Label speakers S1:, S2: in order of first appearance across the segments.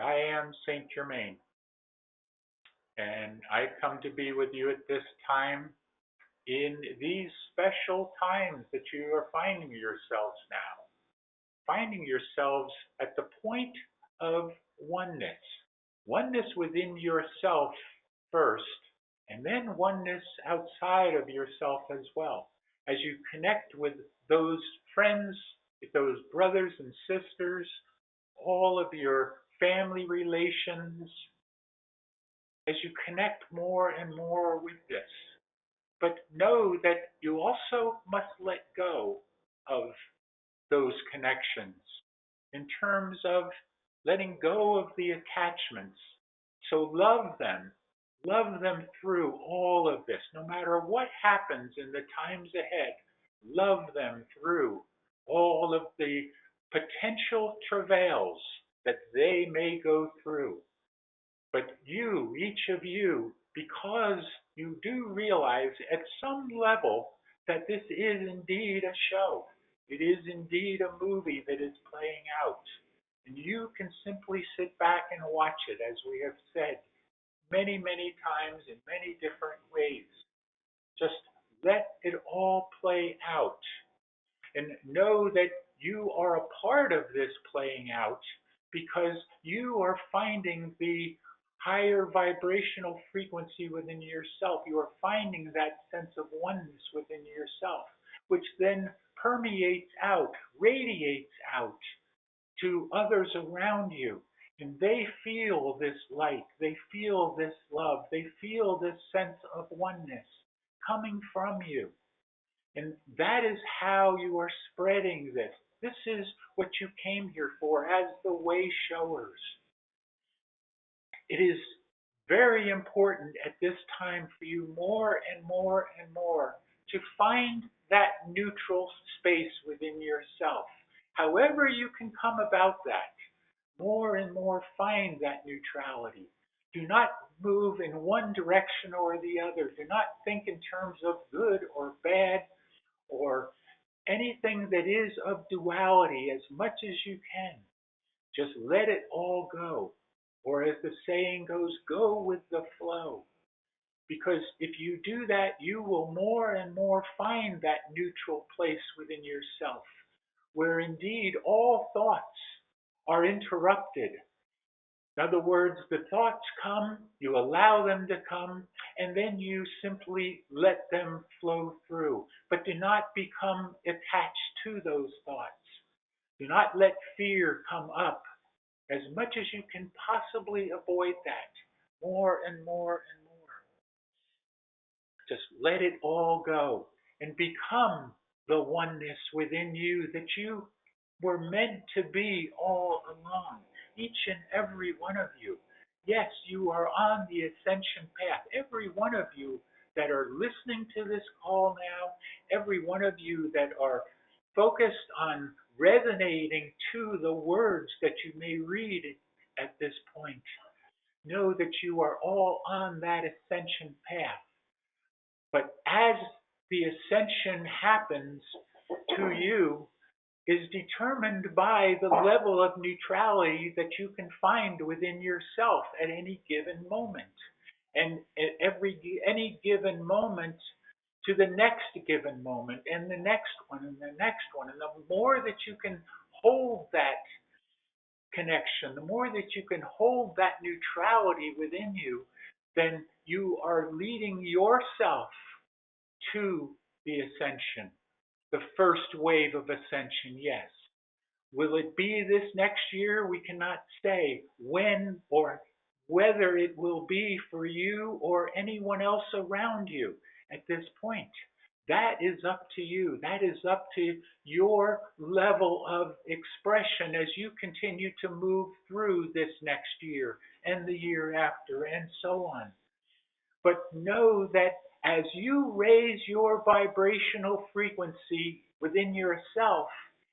S1: I am Saint Germain, and I come to be with you at this time in these special times that you are finding yourselves now, finding yourselves at the point of oneness. Oneness within yourself first, and then oneness outside of yourself as well. As you connect with those friends, those brothers and sisters, all of your family relations, as you connect more and more with this. But know that you also must let go of those connections in terms of letting go of the attachments. So love them through all of this, no matter what happens in the times ahead. Love them through all of the potential travails that they may go through. But you, each of you, because you do realize at some level that this is indeed a show. It is indeed a movie that is playing out. And you can simply sit back and watch it, as we have said many, many times in many different ways. Just let it all play out and know that you are a part of this playing out because you are finding the higher vibrational frequency within yourself. You are finding that sense of oneness within yourself, which then permeates out, radiates out to others around you. And they feel this light, they feel this love, they feel this sense of oneness coming from you. And that is how you are spreading this. This is what you came here for as the way showers. It is very important at this time for you more and more and more to find that neutral space within yourself. However you can come about that, more and more find that neutrality. Do not move in one direction or the other. Do not think in terms of good or bad or anything that is of duality as much as you can. Just let it all go. Or as the saying goes, go with the flow. Because if you do that, you will more and more find that neutral place within yourself, where indeed all thoughts are interrupted. In other words, the thoughts come, you allow them to come, and then you simply let them flow through. But do not become attached to those thoughts. Do not let fear come up as much as you can possibly avoid that, more and more and more. Just let it all go and become the oneness within you that you were meant to be all along, each and every one of you. Yes, you are on the ascension path. Every one of you that are listening to this call now, every one of you that are focused on resonating to the words that you may read at this point, know that you are all on that ascension path. But as the ascension happens to you, is determined by the level of neutrality that you can find within yourself at any given moment. And at any given moment to the next given moment and the next one and the next one. And the more that you can hold that connection, the more that you can hold that neutrality within you, then you are leading yourself to the ascension, the first wave of ascension, yes. Will it be this next year? We cannot say when or whether it will be for you or anyone else around you at this point. That is up to you. That is up to your level of expression as you continue to move through this next year and the year after and so on. But know that as you raise your vibrational frequency within yourself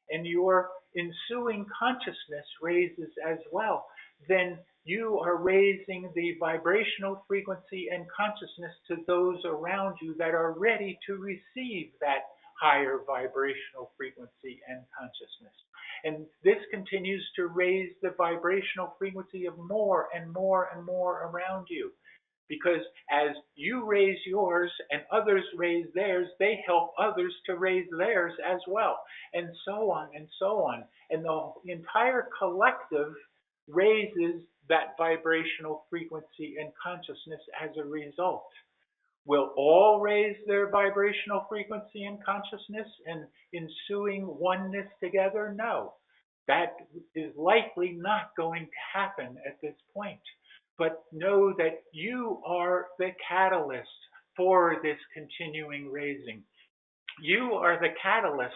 S1: and your ensuing consciousness raises as well, then you are raising the vibrational frequency and consciousness to those around you that are ready to receive that higher vibrational frequency and consciousness. And this continues to raise the vibrational frequency of more and more and more around you. Because as you raise yours and others raise theirs, they help others to raise theirs as well, and so on and so on. And the entire collective raises that vibrational frequency and consciousness as a result. Will all raise their vibrational frequency and consciousness and ensuing oneness together? No. That is likely not going to happen at this point. But know that you are the catalyst for this continuing raising. You are the catalyst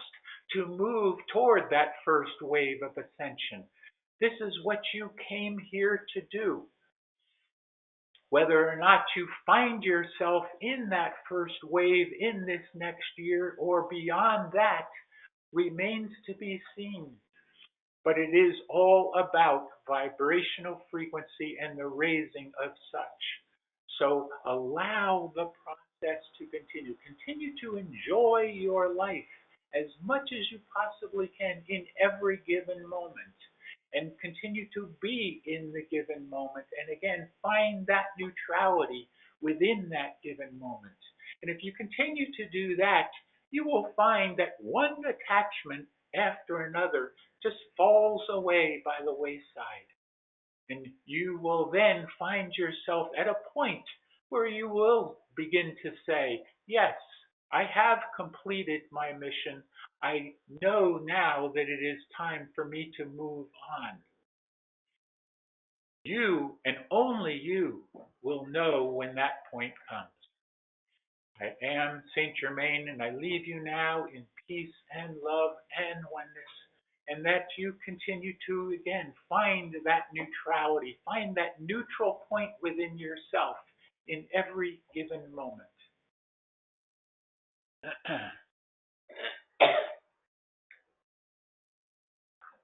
S1: to move toward that first wave of ascension. This is what you came here to do. Whether or not you find yourself in that first wave in this next year or beyond that remains to be seen. But it is all about vibrational frequency and the raising of such. So allow the process to continue. Continue to enjoy your life as much as you possibly can in every given moment. And continue to be in the given moment. And again, find that neutrality within that given moment. And if you continue to do that, you will find that one attachment after another just falls away by the wayside. And you will then find yourself at a point where you will begin to say, yes, I have completed my mission. I know now that it is time for me to move on. You and only you will know when that point comes. I am Saint Germain, and I leave you now in peace and love and oneness, and that you continue to, again, find that neutrality, find that neutral point within yourself in every given moment.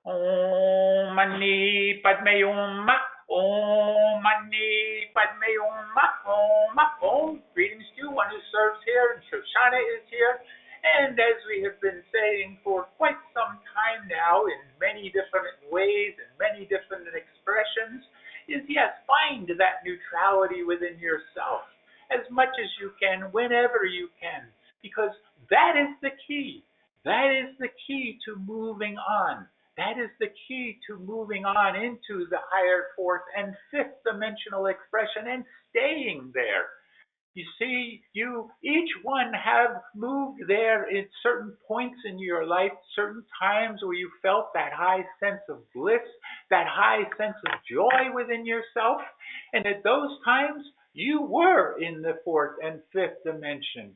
S1: Om Mani Padme Hum. Om Mani Padme Hum. Om. Om. Greetings to you, one who serves here, and Shoshana is here. And as we have been saying for quite some time now, in many different ways and many different expressions, is yes, find that neutrality within yourself as much as you can, whenever you can, because that is the key. That is the key to moving on. That is the key to moving on into the higher fourth and fifth dimensional expression and staying there. You see, you each one have moved there at certain points in your life, certain times where you felt that high sense of bliss, that high sense of joy within yourself. And at those times, you were in the fourth and fifth dimension.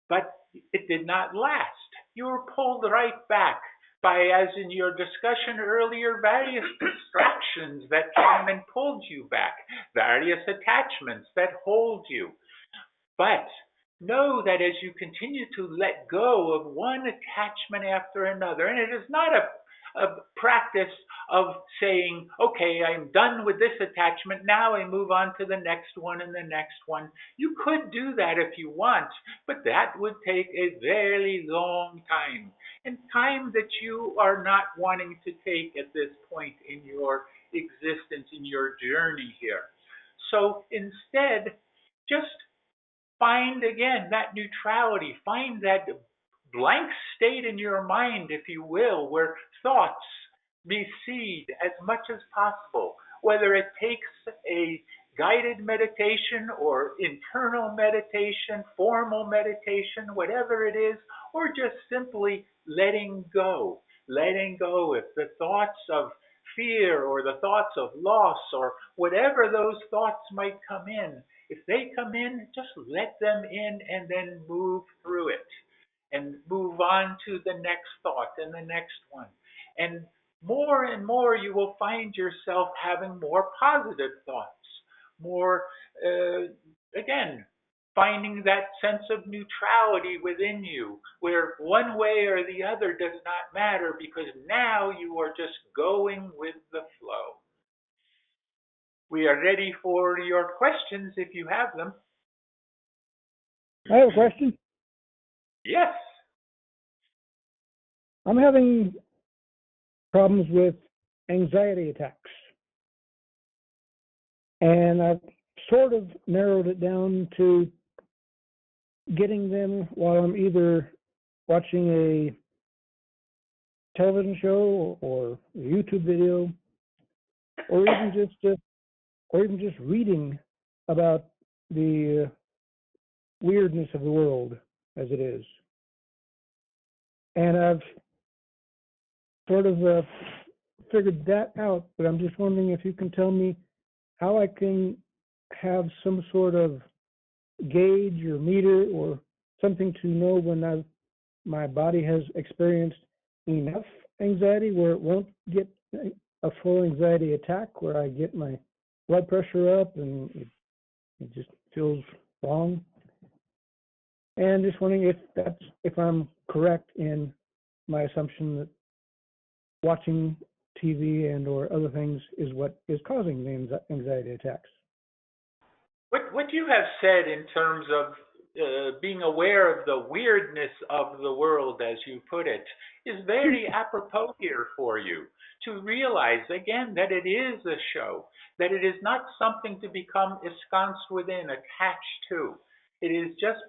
S1: But it did not last. You were pulled right back by, as in your discussion earlier, various distractions that came and pulled you back, various attachments that hold you. But know that as you continue to let go of one attachment after another, and it is not a practice of saying, okay, I'm done with this attachment, now I move on to the next one and the next one. You could do that if you want, but that would take a very long time, and time that you are not wanting to take at this point in your existence, in your journey here. So instead, just find again that neutrality, find that blank state in your mind, if you will, where thoughts recede as much as possible, whether it takes a guided meditation or internal meditation, formal meditation, whatever it is, or just simply letting go if the thoughts of fear or the thoughts of loss or whatever those thoughts might come in. If they come in, just let them in and then move through it and move on to the next thought and the next one. And more you will find yourself having more positive thoughts, more, again, finding that sense of neutrality within you, where one way or the other does not matter because now you are just going with the flow. We are ready for your questions if you have them.
S2: I have a question.
S1: Yes.
S2: I'm having problems with anxiety attacks, and I've sort of narrowed it down to getting them while I'm either watching a television show or a YouTube video, or even just reading about the weirdness of the world as it is. And I've sort of figured that out, but I'm just wondering if you can tell me how I can have some sort of gauge or meter or something to know when my body has experienced enough anxiety where it won't get a full anxiety attack where I get my blood pressure up and it just feels wrong. And just wondering if I'm correct in my assumption that watching TV and or other things is what is causing the anxiety attacks.
S1: What you have said in terms of being aware of the weirdness of the world, as you put it, is very apropos here for you to realize again that it is a show, that it is not something to become ensconced within, attached to. It is just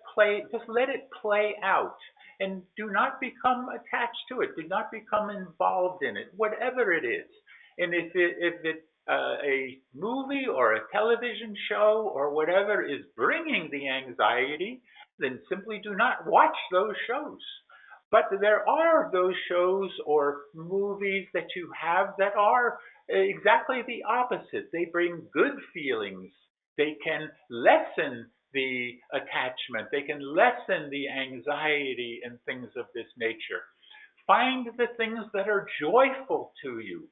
S1: let it play out and do not become attached to it. Do not become involved in it, whatever it is. And if it a movie or a television show or whatever is bringing the anxiety, then simply do not watch those shows. But there are those shows or movies that you have that are exactly the opposite. They bring good feelings. They can lessen the attachment. They can lessen the anxiety and things of this nature. Find the things that are joyful to you.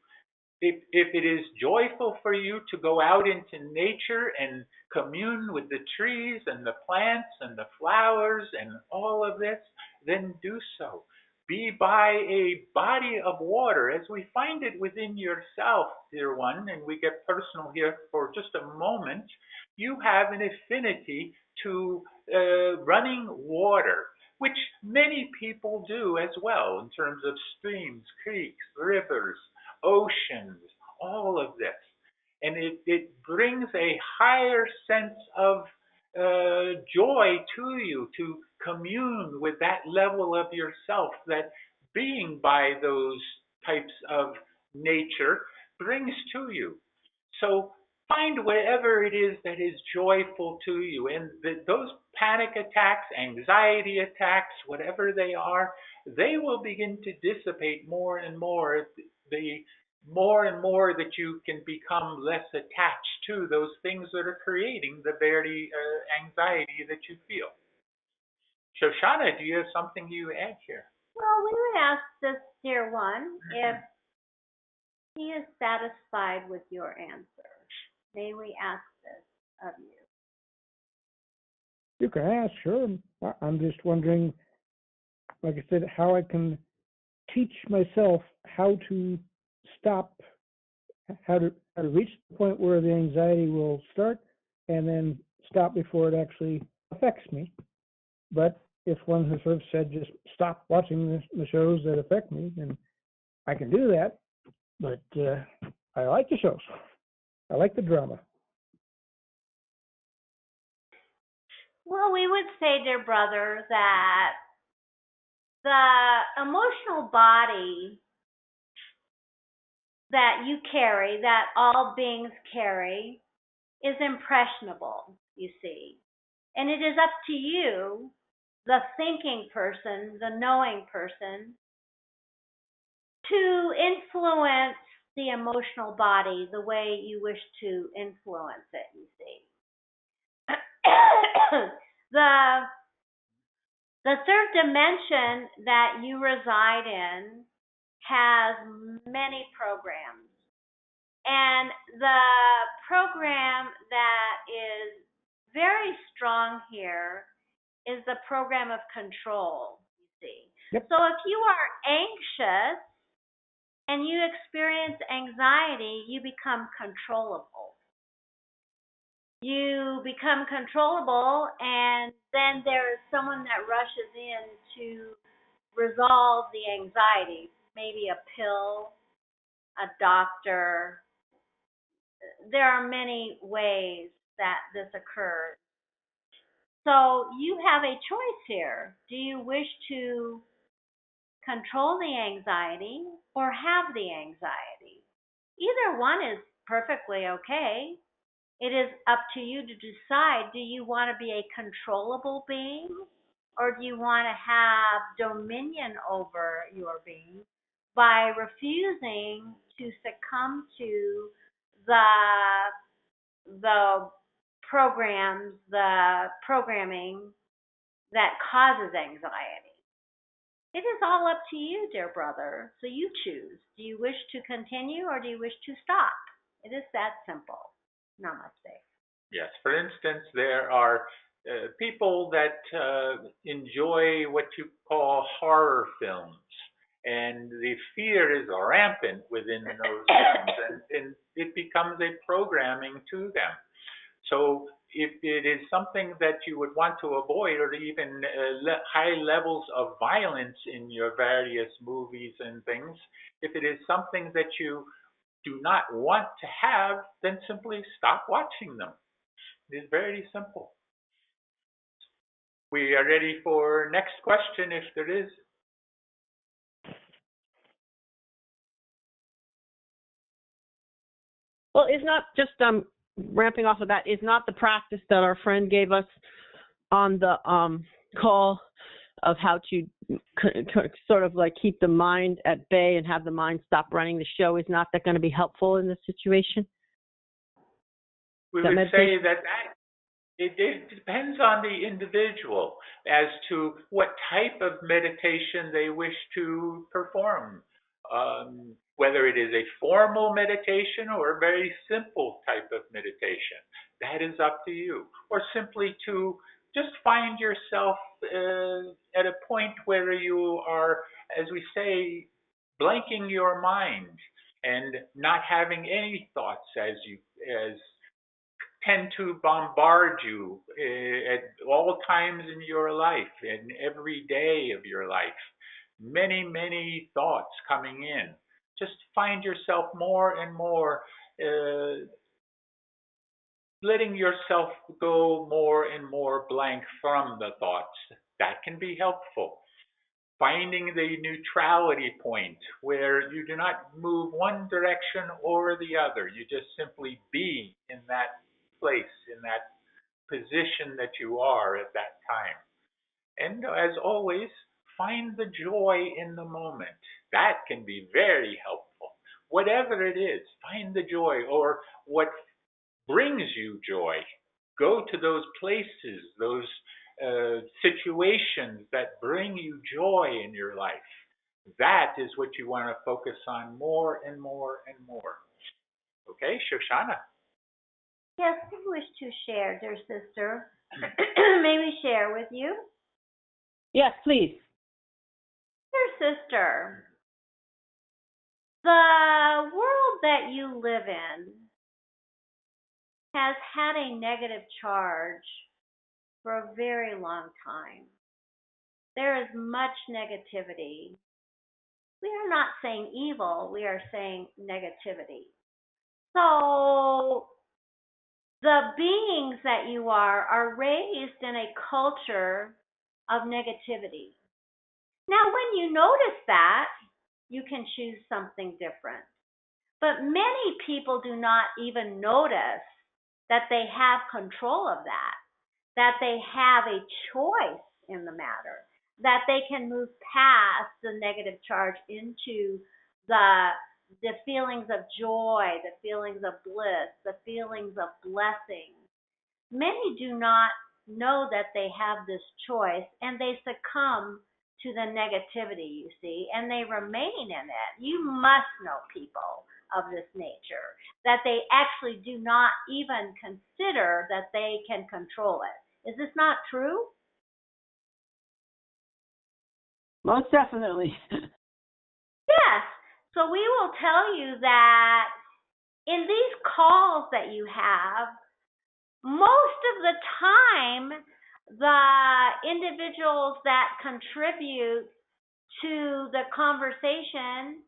S1: If it is joyful for you to go out into nature and commune with the trees and the plants and the flowers and all of this, then do so. Be by a body of water as we find it within yourself, dear one, and we get personal here for just a moment. You have an affinity to running water, which many people do as well in terms of streams, creeks, rivers, oceans, all of this. And it brings a higher sense of joy to you to commune with that level of yourself that being by those types of nature brings to you. So find whatever it is that is joyful to you. And those panic attacks, anxiety attacks, whatever they are, they will begin to dissipate more and more the more and more that you can become less attached to those things that are creating the very anxiety that you feel. Shoshana, do you have something you add here?
S3: Well, we would ask this dear one if he is satisfied with your answer. May we ask this of you?
S2: You can ask, sure. I'm just wondering, like I said, how I can teach myself how to stop, how to reach the point where the anxiety will start and then stop before it actually affects me. But if one has sort of said, just stop watching the shows that affect me, then I can do that. But I like the shows. I like the drama.
S3: Well, we would say, dear brother, that the emotional body that you carry, that all beings carry, is impressionable, you see. And it is up to you, the thinking person, the knowing person, to influence the emotional body the way you wish to influence it, you see. the the third dimension that you reside in has many programs. And the program that is very strong here is the program of control, you see.
S2: Yep.
S3: So if you are anxious and you experience anxiety, you become controllable. You become controllable, and then there is someone that rushes in to resolve the anxiety. Maybe a pill, a doctor. There are many ways that this occurs. So you have a choice here. Do you wish to control the anxiety or have the anxiety? Either one is perfectly okay. It is up to you to decide, do you want to be a controllable being or do you want to have dominion over your being by refusing to succumb to the the programming that causes anxiety? It is all up to you, dear brother. So you choose. Do you wish to continue or do you wish to stop? It is that simple. Namaste.
S1: Yes, for instance, there are people that enjoy what you call horror films, and the fear is rampant within those films, and it becomes a programming to them. So if it is something that you would want to avoid, or even high levels of violence in your various movies and things, if it is something that you do not want to have, then simply stop watching them. It is very simple. We are ready for next question if there is.
S4: Well, is not just ramping off of that, is not the practice that our friend gave us on the call of how to sort of like keep the mind at bay and have the mind stop running the show, is not that going to be helpful in this situation?
S1: We would say that it depends on the individual as to what type of meditation they wish to perform. Whether it is a formal meditation or a very simple type of meditation, that is up to you. Or simply to just find yourself at a point where you are, as we say, blanking your mind and not having any thoughts as tend to bombard you at all times in your life and every day of your life. Many, many thoughts coming in. Just find yourself more and more letting yourself go more and more blank from the thoughts. That can be helpful. Finding the neutrality point where you do not move one direction or the other. You just simply be in that place, in that position that you are at that time. And as always, find the joy in the moment. That can be very helpful. Whatever it is, find the joy or what brings you joy. Go to those places, those situations that bring you joy in your life. That is what you want to focus on more and more and more. Okay, Shoshana.
S3: Yes, we wish to share, dear sister. May we share with you?
S4: Yes, please.
S3: Dear sister, the world that you live in has had a negative charge for a very long time. There is much negativity. We are not saying evil, we are saying negativity. So the beings that you are raised in a culture of negativity. Now, when you notice that, you can choose something different. But many people do not even notice that they have control of that they have a choice in the matter, that they can move past the negative charge into the feelings of joy, the feelings of bliss, the feelings of blessing. Many do not know that they have this choice and they succumb to the negativity, you see, and they remain in it. You must know people of this nature, that they actually do not even consider that they can control it. Is this not true?
S4: Most definitely.
S3: Yes. So we will tell you that in these calls that you have, most of the time, the individuals that contribute to the conversation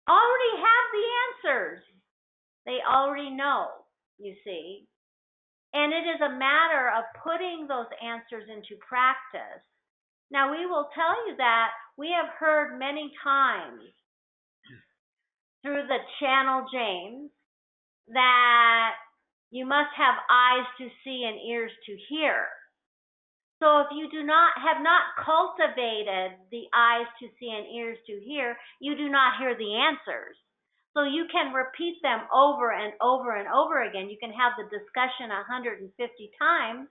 S3: already have the answers. They already know, you see. And it is a matter of putting those answers into practice. Now, we will tell you that we have heard many times through the channel James that you must have eyes to see and ears to hear. So if you have not cultivated the eyes to see and ears to hear, you do not hear the answers. So you can repeat them over and over and over again. You can have the discussion 150 times,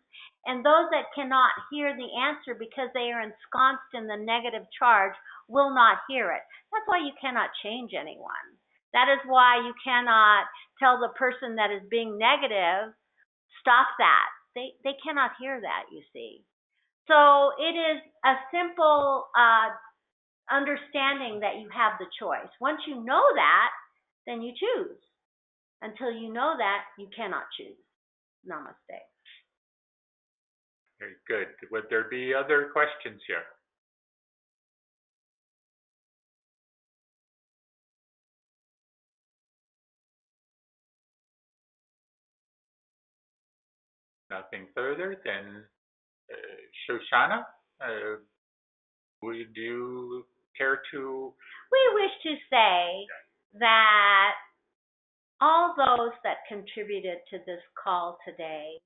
S3: and those that cannot hear the answer because they are ensconced in the negative charge will not hear it. That's why you cannot change anyone. That is why you cannot tell the person that is being negative, stop that. They cannot hear that, you see. So it is a simple understanding that you have the choice. Once you know that, then you choose. Until you know that, you cannot choose. Namaste.
S1: Very good. Would there be other questions here? Nothing further, then Shoshana, would you care to?
S3: We wish to say that all those that contributed to this call today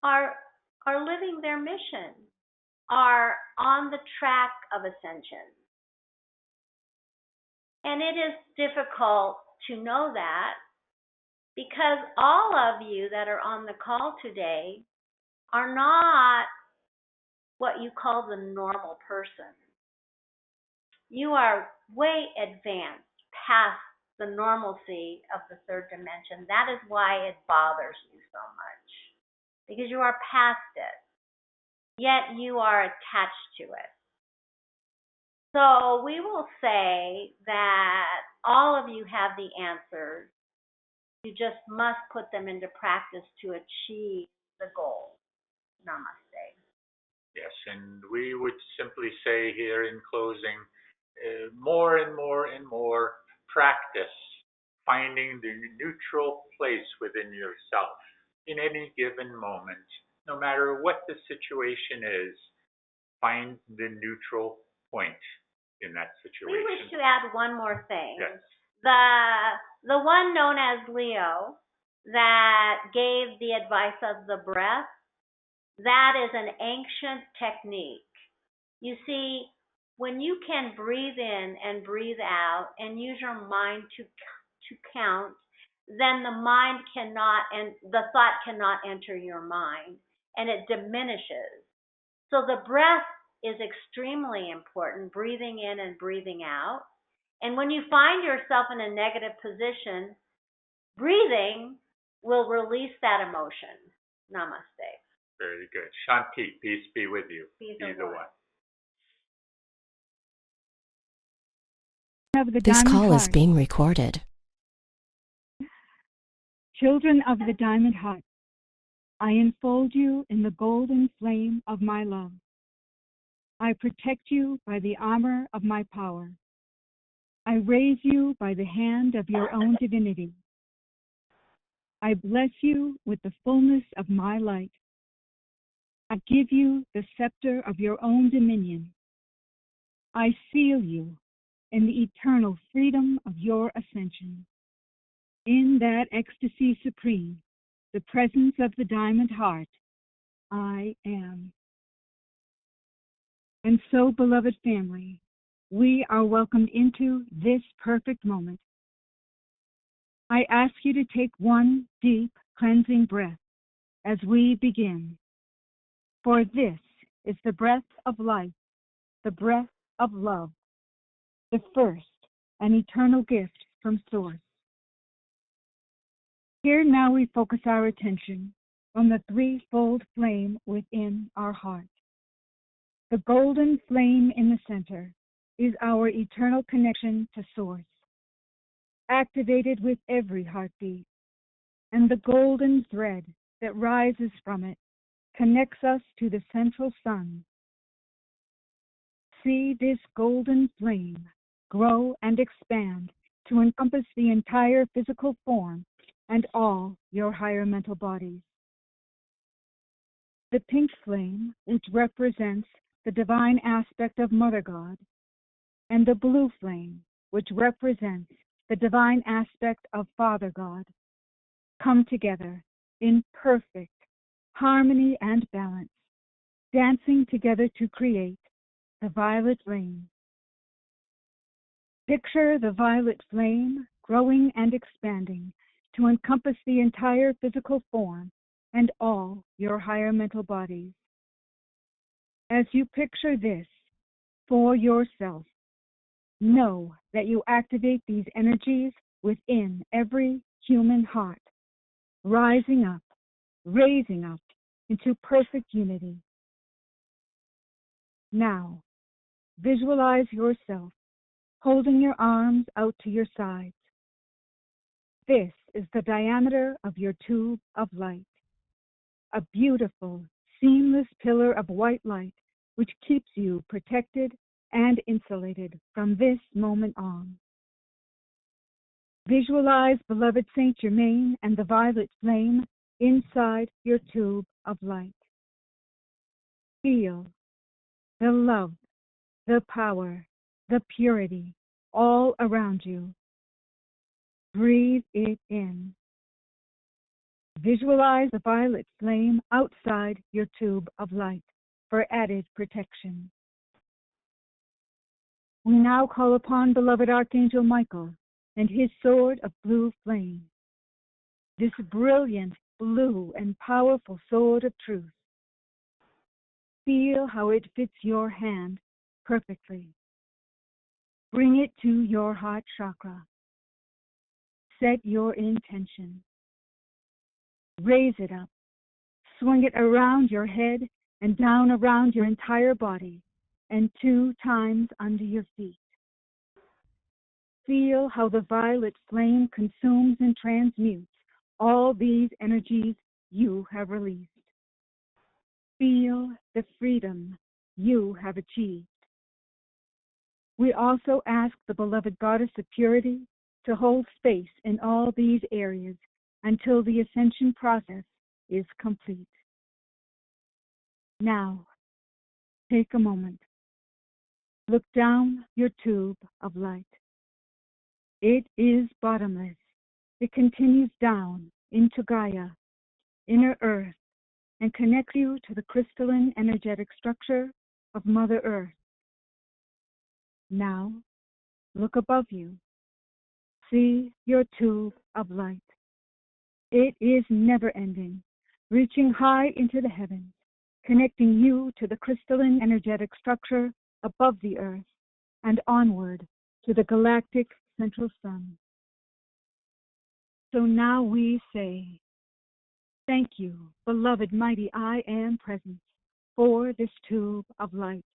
S3: are living their mission, are on the track of ascension. And it is difficult to know that because all of you that are on the call today are not what you call the normal person. You are way advanced past the normalcy of the third dimension. That is why it bothers you so much, because you are past it, yet you are attached to it. So we will say that all of you have the answers. You just must put them into practice to achieve the goal. Namaste.
S1: Yes, and we would simply say here in closing, more and more and more practice finding the neutral place within yourself in any given moment, no matter what the situation is. Find the neutral point in that situation.
S3: We wish to add one more thing.
S1: Yes.
S3: The one known as Leo that gave the advice of the breath, that is an ancient technique. You see, when you can breathe in and breathe out and use your mind to count, then the mind cannot, and the thought cannot enter your mind, and it diminishes. So the breath is extremely important, breathing in and breathing out. And when you find yourself in a negative position, breathing will release that emotion. Namaste.
S1: Very good. Shanti, peace be with you.
S3: Be
S1: the one.
S5: This call is being recorded.
S6: Children of the Diamond Heart, I enfold you in the golden flame of my love. I protect you by the armor of my power. I raise you by the hand of your own divinity. I bless you with the fullness of my light. I give you the scepter of your own dominion. I seal you in the eternal freedom of your ascension. In that ecstasy supreme, the presence of the Diamond Heart, I am. And so, beloved family, we are welcomed into this perfect moment. I ask you to take one deep, cleansing breath as we begin. For this is the breath of life, the breath of love, the first and eternal gift from Source. Here now we focus our attention on the threefold flame within our heart. The golden flame in the center is our eternal connection to Source, activated with every heartbeat, and the golden thread that rises from it connects us to the central sun, see this golden flame grow and expand to encompass the entire physical form and all your higher mental bodies. The pink flame, which represents the divine aspect of Mother God, and the blue flame, which represents the divine aspect of Father God, come together in perfect harmony and balance, dancing together to create the violet flame. Picture the violet flame growing and expanding to encompass the entire physical form and all your higher mental bodies. As you picture this for yourself, know that you activate these energies within every human heart, rising up, raising up into perfect unity. Now, visualize yourself holding your arms out to your sides. This is the diameter of your tube of light, a beautiful, seamless pillar of white light which keeps you protected and insulated from this moment on. Visualize beloved Saint Germain and the violet flame inside your tube of light. Feel the love, the power, the purity all around you. Breathe it in. Visualize the violet flame outside your tube of light for added protection. We now call upon beloved Archangel Michael and his sword of blue flame, this brilliant blue and powerful sword of truth. Feel how it fits your hand perfectly. Bring it to your heart chakra. Set your intention. Raise it up. Swing it around your head and down around your entire body and 2 times under your feet. Feel how the violet flame consumes and transmutes all these energies you have released. Feel the freedom you have achieved. We also ask the beloved Goddess of Purity to hold space in all these areas until the ascension process is complete. Now, take a moment. Look down your tube of light. It is bottomless. It continues down into Gaia, inner Earth, and connects you to the crystalline energetic structure of Mother Earth. Now, look above you. See your tube of light. It is never-ending, reaching high into the heavens, connecting you to the crystalline energetic structure above the Earth and onward to the galactic central sun. So now we say, thank you, beloved mighty I Am Presence, for this tube of light,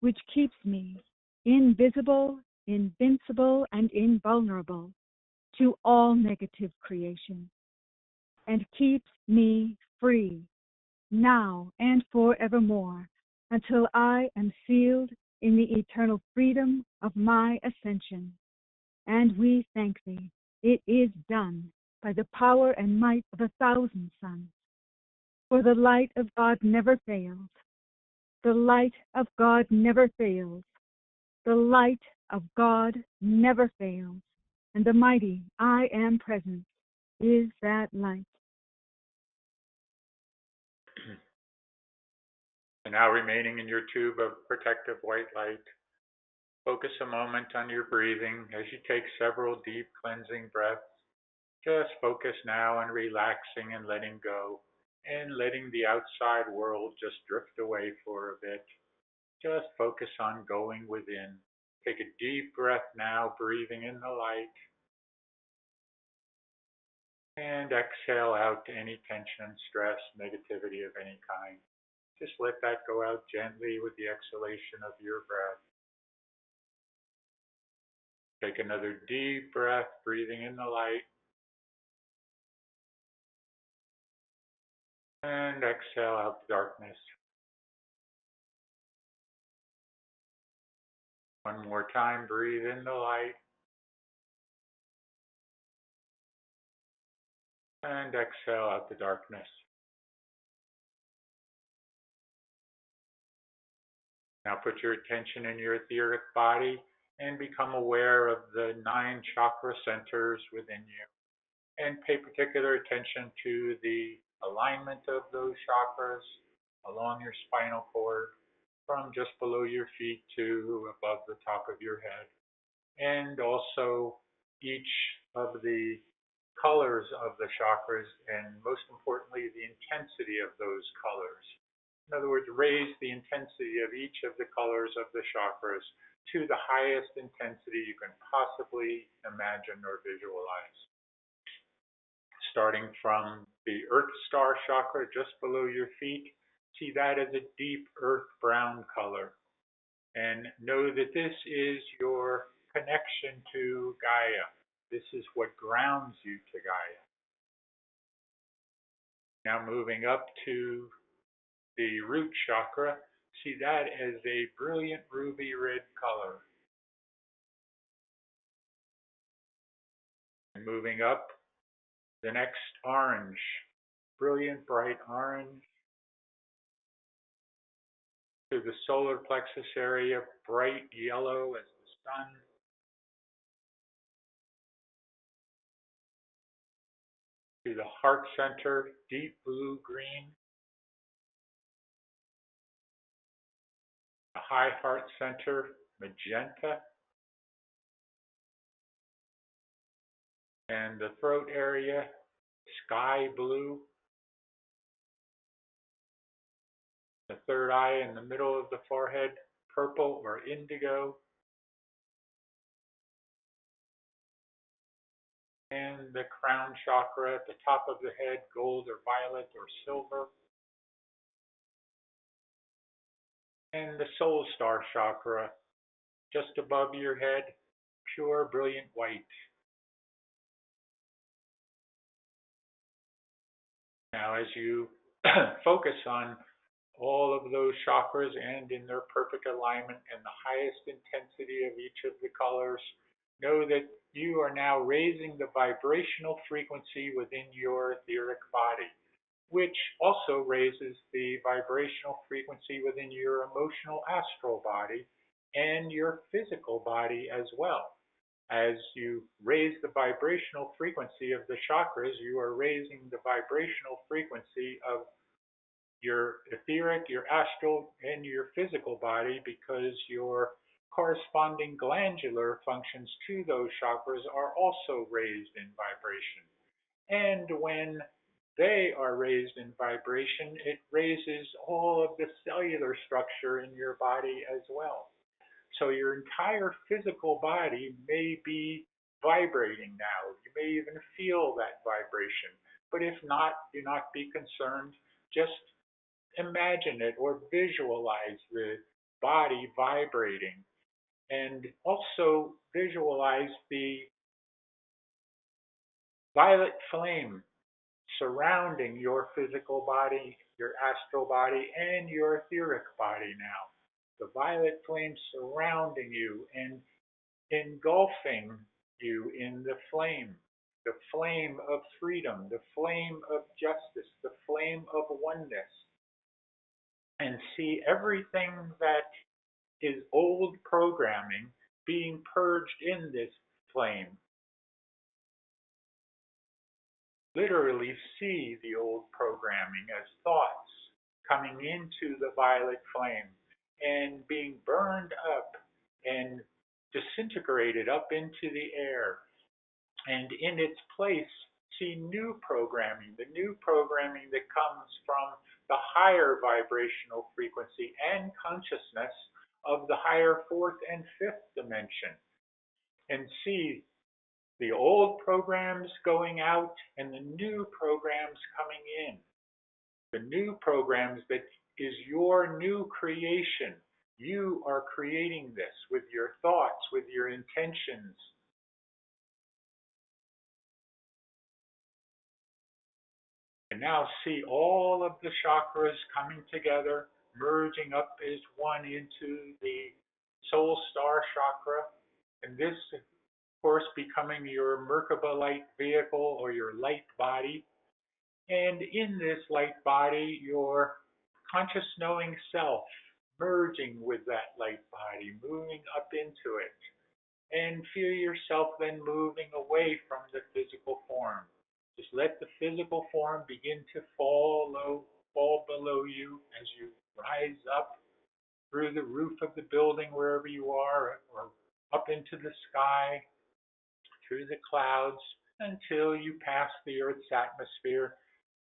S6: which keeps me invisible, invincible, and invulnerable to all negative creation, and keeps me free now and forevermore until I am sealed in the eternal freedom of my ascension. And we thank thee. It is done by the power and might of 1,000 suns. For the light of God never fails. The light of God never fails. The light of God never fails. And the mighty I Am Presence is that light.
S1: And now remaining in your tube of protective white light, focus a moment on your breathing as you take several deep cleansing breaths. Just focus now on relaxing and letting go and letting the outside world just drift away for a bit. Just focus on going within. Take a deep breath now, breathing in the light. And exhale out any tension, stress, negativity of any kind. Just let that go out gently with the exhalation of your breath. Take another deep breath, breathing in the light. And exhale out darkness. One more time, breathe in the light and exhale out the darkness. Now put your attention in your etheric body and become aware of the 9 chakra centers within you. And pay particular attention to the alignment of those chakras along your spinal cord from just below your feet to above the top of your head. And also each of the colors of the chakras, and most importantly, the intensity of those colors. In other words, raise the intensity of each of the colors of the chakras to the highest intensity you can possibly imagine or visualize. Starting from the Earth Star chakra just below your feet, see that as a deep earth brown color. And know that this is your connection to Gaia. This is what grounds you to Gaia. Now moving up to the root chakra, see that as a brilliant ruby red color. And moving up, the next orange, brilliant bright orange. To the solar plexus area, bright yellow as the sun. To the heart center, deep blue green. The high heart center, magenta. And the throat area, sky blue. The third eye in the middle of the forehead, purple or indigo. And the crown chakra at the top of the head, gold or violet or silver. And the soul star chakra just above your head, pure brilliant white. Now as you focus on all of those chakras and in their perfect alignment and the highest intensity of each of the colors, know that you are now raising the vibrational frequency within your etheric body, which also raises the vibrational frequency within your emotional astral body and your physical body as well. As you raise the vibrational frequency of the chakras, you are raising the vibrational frequency of your etheric, your astral, and your physical body, because your corresponding glandular functions to those chakras are also raised in vibration. And when they are raised in vibration, it raises all of the cellular structure in your body as well. So your entire physical body may be vibrating now. You may even feel that vibration. But if not, do not be concerned. Just imagine it or visualize the body vibrating. And also visualize the violet flame surrounding your physical body, your astral body, and your etheric body now. The violet flame surrounding you and engulfing you in the flame of freedom, the flame of justice, the flame of oneness. And see everything that is old programming being purged in this flame. Literally see the old programming as thoughts coming into the violet flame and being burned up and disintegrated up into the air. And in its place, see new programming, the new programming that comes from the higher vibrational frequency and consciousness of the higher 4th and 5th dimension. And see the old programs going out and the new programs coming in. The new programs that is your new creation. You are creating this with your thoughts, with your intentions. And now see all of the chakras coming together, merging up as one into the soul star chakra, and this, of course, becoming your Merkaba light vehicle or your light body. And in this light body, your conscious knowing self merging with that light body, moving up into it. And feel yourself then moving away from the physical form. Just let the physical form begin to fall below you as you rise up through the roof of the building wherever you are, or up into the sky, through the clouds, until you pass the Earth's atmosphere,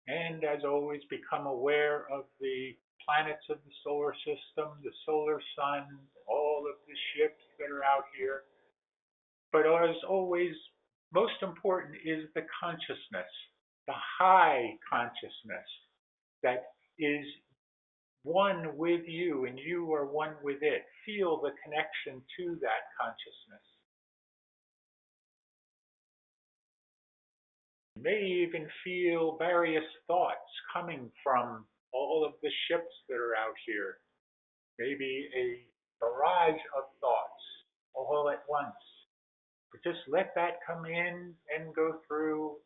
S1: and as always become aware of the planets of the solar system, the solar sun, all of the ships that are out here. But as always, most important is the consciousness, the high consciousness that is one with you and you are one with it. Feel the connection to that consciousness. You may even feel various thoughts coming from all of the ships that are out here. Maybe a barrage of thoughts all at once. But just let that come in and go through.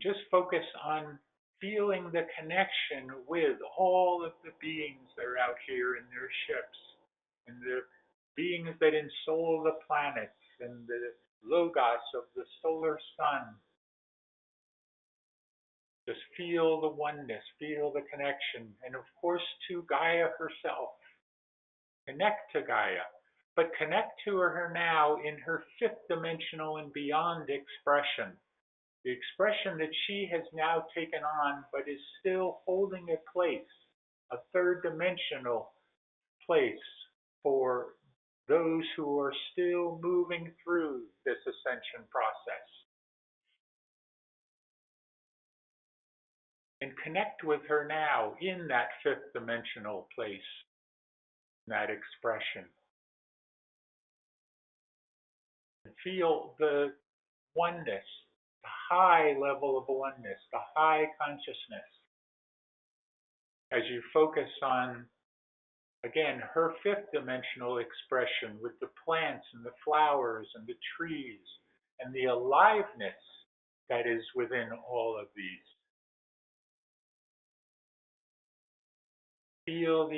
S1: Just focus on feeling the connection with all of the beings that are out here in their ships, and the beings that ensoul the planets, and the logos of the solar sun. Just feel the oneness, feel the connection, and of course to Gaia herself. Connect to Gaia, but connect to her now in her fifth dimensional and beyond expression. The expression that she has now taken on, but is still holding a place, a third dimensional place for those who are still moving through this ascension process. And connect with her now in that fifth dimensional place, that expression. And feel the oneness, the high level of oneness, the high consciousness. As you focus on, again, her fifth dimensional expression with the plants and the flowers and the trees and the aliveness that is within all of these. Feel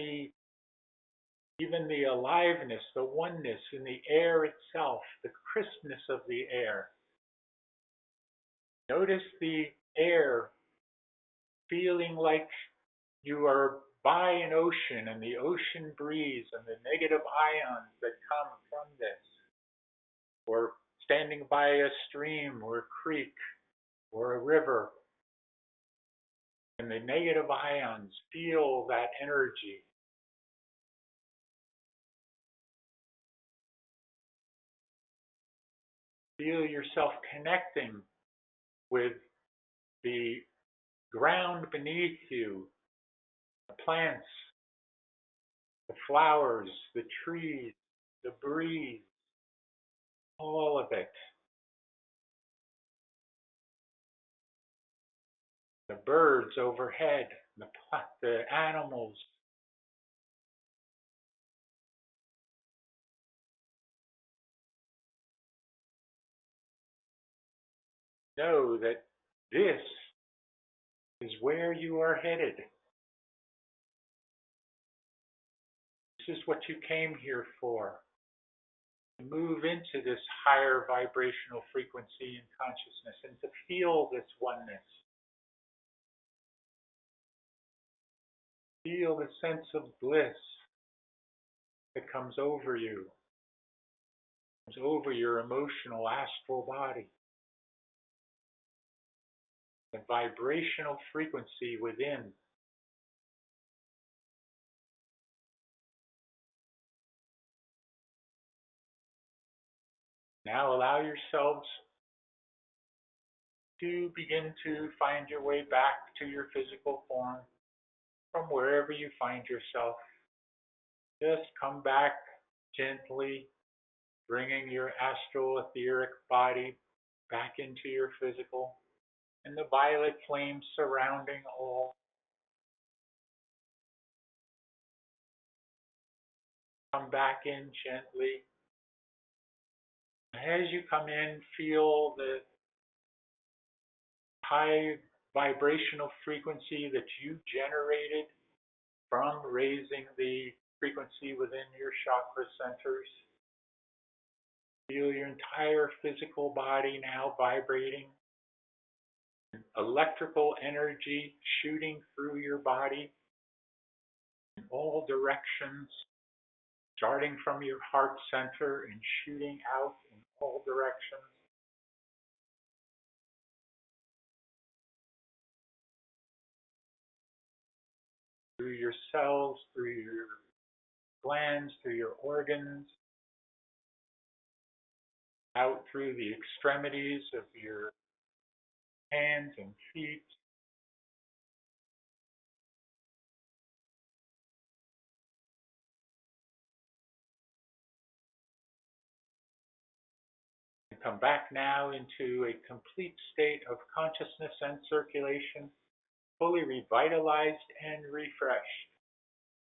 S1: even the aliveness, the oneness in the air itself, the crispness of the air. Notice the air feeling like you are by an ocean and the ocean breeze and the negative ions that come from this. Or standing by a stream or a creek or a river. And the negative ions, feel that energy. Feel yourself connecting with the ground beneath you, the plants, the flowers, the trees, the breeze, all of it. The birds overhead, the animals. Know that this is where you are headed. This is what you came here for. To move into this higher vibrational frequency and consciousness and to feel this oneness. Feel the sense of bliss that comes over you, comes over your emotional astral body. The vibrational frequency within. Now allow yourselves to begin to find your way back to your physical form from wherever you find yourself. Just come back gently, bringing your astral etheric body back into your physical, and the violet flames surrounding all. Come back in gently. As you come in, feel the high vibrational frequency that you generated from raising the frequency within your chakra centers. Feel your entire physical body now vibrating. Electrical energy shooting through your body in all directions, starting from your heart center and shooting out in all directions. Through your cells, through your glands, through your organs, out through the extremities of your hands and feet. And come back now into a complete state of consciousness and circulation, fully revitalized and refreshed.